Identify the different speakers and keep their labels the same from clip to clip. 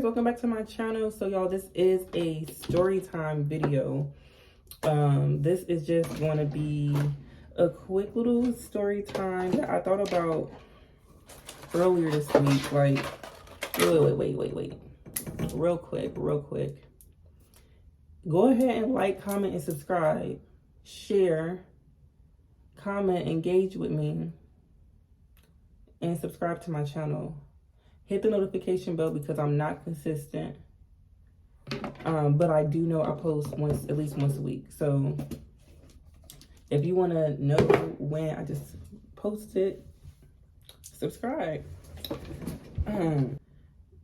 Speaker 1: welcome back to my channel. So y'all, this is a story time video. This is just going to be a quick little story time that I thought about earlier this week. Like, wait. Real quick. Go ahead and like, comment, and subscribe. Share, comment, engage with me, and subscribe to my channel. Hit the notification bell because I'm not consistent. But I do know I post at least once a week. So if you want to know when I just post it, subscribe.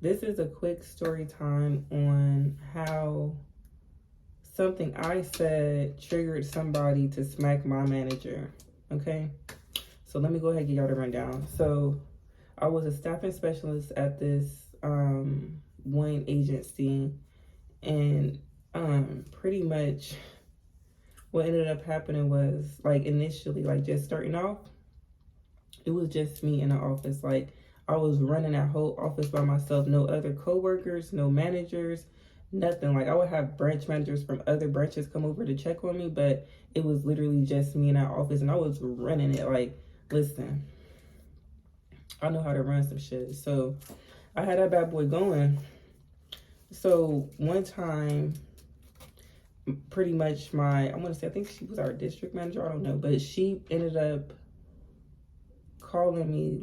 Speaker 1: This is a quick story time on how something I said triggered somebody to smack my manager. Okay? So let me go ahead and get y'all the rundown. So I was a staffing specialist at this one agency, and pretty much what ended up happening was, like, initially, like, just starting off, it was just me in the office. Like, I was running that whole office by myself, no other coworkers, no managers, nothing. Like, I would have branch managers from other branches come over to check on me, but it was literally just me in that office, and I was running it. Like, listen, I know how to run some shit. So I had that bad boy going. So one time, pretty much I think she was our district manager, I don't know, but she ended up calling me,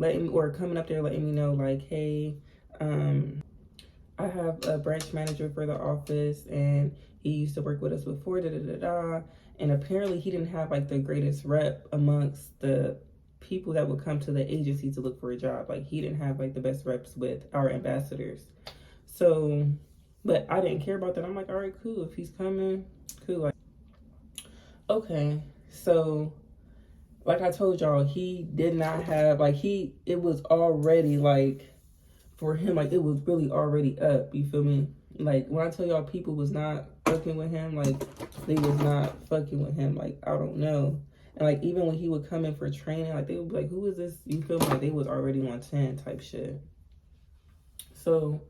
Speaker 1: coming up there letting me know, like, hey, I have a branch manager for the office, and he used to work with us before, and apparently he didn't have, like, the greatest rep amongst the people that would come to the agency to look for a job. Like, he didn't have, like, the best reps with our ambassadors. So, but I didn't care about that. I'm like, all right, cool. If he's coming, cool. Like, okay. So, like I told y'all, he did not have, like, it was already, like, for him, like, it was really already up. You feel me? Like, when I tell y'all people was not fucking with him, like, they was not fucking with him. Like, I don't know. And, like, even when he would come in for training, like, they would be like, who is this? You feel me? Like, they was already on 10 type shit. So,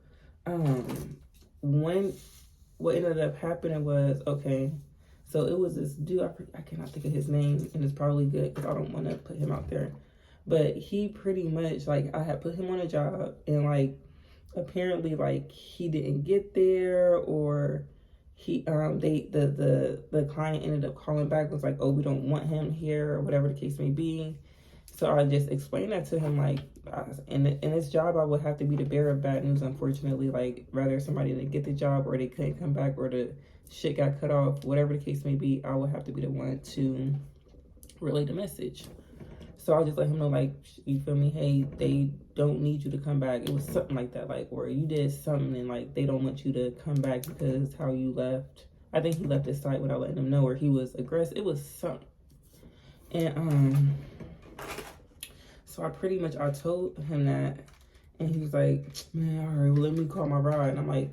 Speaker 1: what ended up happening was, okay, so it was this dude, I cannot think of his name, and it's probably good because I don't want to put him out there. But he pretty much, like, I had put him on a job, and, like, apparently, like, he didn't get there, or the client ended up calling back, was like, oh, we don't want him here, or whatever the case may be. So I just explained that to him, like, in this job, I would have to be the bearer of bad news, unfortunately. Like, rather somebody didn't get the job, or they couldn't come back, or the shit got cut off, whatever the case may be, I would have to be the one to relay the message. So I just let him know, like, you feel me? Hey, they don't need you to come back. It was something like that, like, or you did something and, like, they don't want you to come back because how you left. I think he left his site without letting them know, or he was aggressive. It was something. And so I told him that, and he was like, man, all right, well, let me call my ride. And I'm like,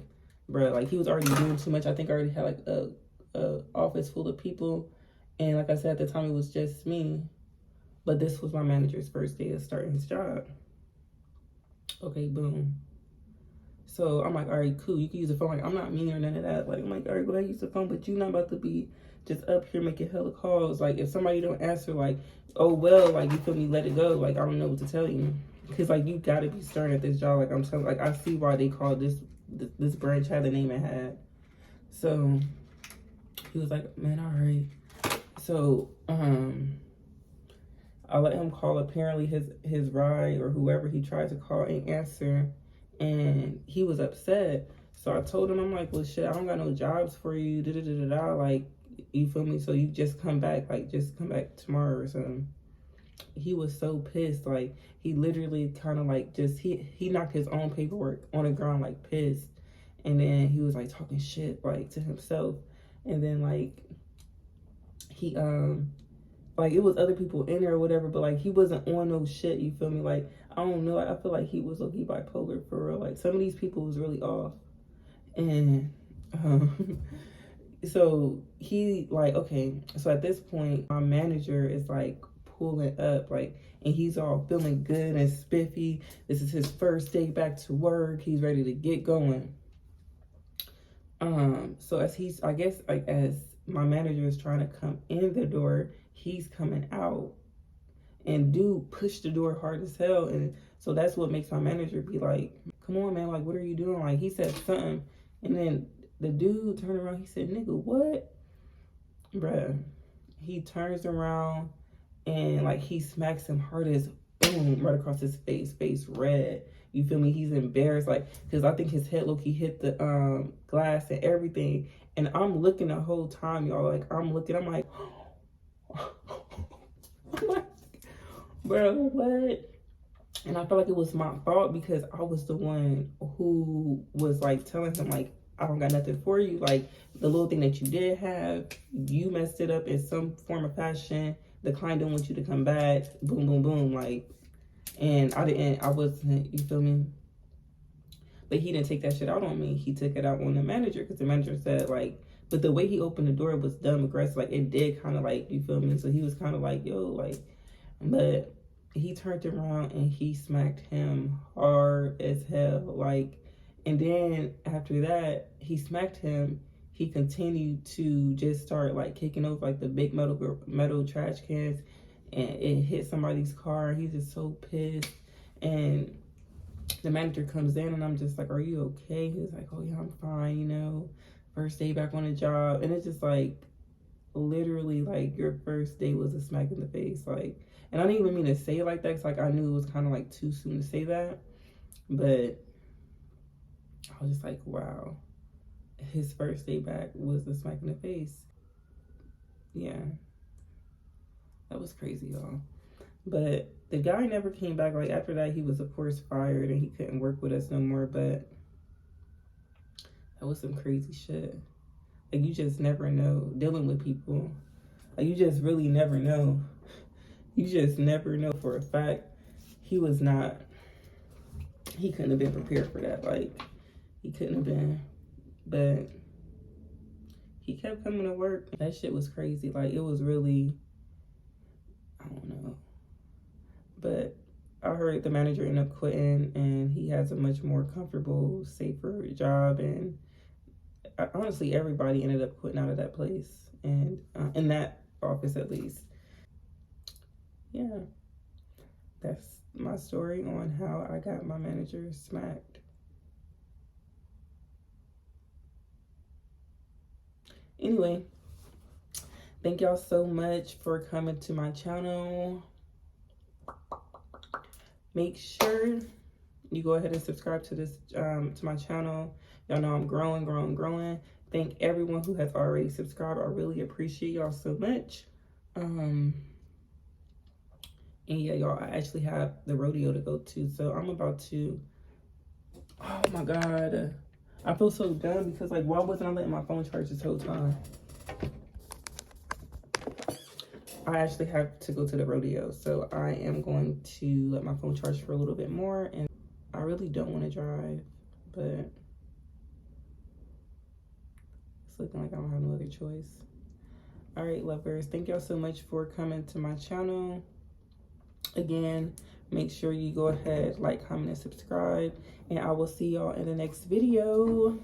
Speaker 1: bro, like, he was already doing too much. I think I already had, like, a office full of people, and like I said, at the time, it was just me. But this was my manager's first day of starting his job. Okay, boom. So I'm like, all right, cool. You can use the phone. Like, I'm not mean or none of that. Like, I'm like, all right, go ahead, use the phone. But you're not about to be just up here making hella calls. Like, if somebody don't answer, like, oh, well, like, you feel me, let it go. Like, I don't know what to tell you. Because, like, you got to be stern at this job. Like, I'm telling, like, I see why they called this branch had the name it had. So he was like, man, all right. So, I let him call, apparently his ride or whoever he tried to call ain't answer, and he was upset. So I told him, I'm like, well, shit, I don't got no jobs for you, like, you feel me? So you just come back, like, just come back tomorrow or something. He was so pissed. Like, he literally kind of, like, just, he knocked his own paperwork on the ground, like, pissed. And then he was, like, talking shit, like, to himself. And then, like, he, like, it was other people in there or whatever, but, like, he wasn't on no shit, you feel me? Like, I don't know, I feel like he was low-key bipolar, for real. Like, some of these people was really off. And, so he, like, okay, so at this point, my manager is, like, pulling up, like, and he's all feeling good and spiffy. This is his first day back to work. He's ready to get going. So as he's, I guess, like as my manager is trying to come in the door, he's coming out, and dude pushed the door hard as hell. And so that's what makes my manager be like, come on, man, like, what are you doing? Like, he said something, and then the dude turned around, he said, nigga, what? Bruh, he turns around and like he smacks him hard as boom right across his face red. You feel me? He's embarrassed, like, because I think his head low-key hit the glass and everything. And I'm looking the whole time, y'all. Like, I'm like, bro, what? And I felt like it was my fault because I was the one who was like telling him, like, I don't got nothing for you. Like, the little thing that you did have, you messed it up in some form of fashion. The client don't want you to come back. Boom, boom, boom. Like, and I wasn't, you feel me? But he didn't take that shit out on me. He took it out on the manager because the manager said, like, but the way he opened the door was dumb aggressive. Like, it did kind of like, you feel me? So he was kind of like, yo, like, but he turned around and he smacked him hard as hell. Like, and then after that, he smacked him. He continued to just start like kicking over like the big metal trash cans, and it hit somebody's car. He's just so pissed. And the manager comes in and I'm just like, are you okay? He's like, oh yeah, I'm fine, you know, first day back on the job. And it's just like, literally, like, your first day was a smack in the face. Like, and I didn't even mean to say it like that, because like I knew it was kind of like too soon to say that, but I was just like, wow, his first day back was a smack in the face. Yeah, that was crazy, y'all. But the guy never came back. Like, after that, he was of course fired and he couldn't work with us no more. But that was some crazy shit. Like, you just never know dealing with people. Like, you just really never know. You just never know for a fact. He couldn't have been prepared for that. Like, he couldn't have been. But he kept coming to work. That shit was crazy. Like, it was really, I don't know. But I heard the manager ended up quitting and he has a much more comfortable, safer job. And honestly, everybody ended up quitting out of that place, and in that office at least. Yeah, that's my story on how I got my manager smacked. Anyway, thank y'all so much for coming to my channel. Make sure you go ahead and subscribe to this to my channel. Y'all know I'm growing. Thank everyone who has already subscribed. I really appreciate y'all so much. And yeah, y'all, I actually have the rodeo to go to, so I'm about to, oh my God, I feel so dumb because, like, why wasn't I letting my phone charge this whole time? I actually have to go to the rodeo, so I am going to let my phone charge for a little bit more. And I really don't want to drive, but it's looking like I don't have no other choice. All right, lovers, thank y'all so much for coming to my channel. Again, make sure you go ahead, like, comment, and subscribe, and I will see y'all in the next video.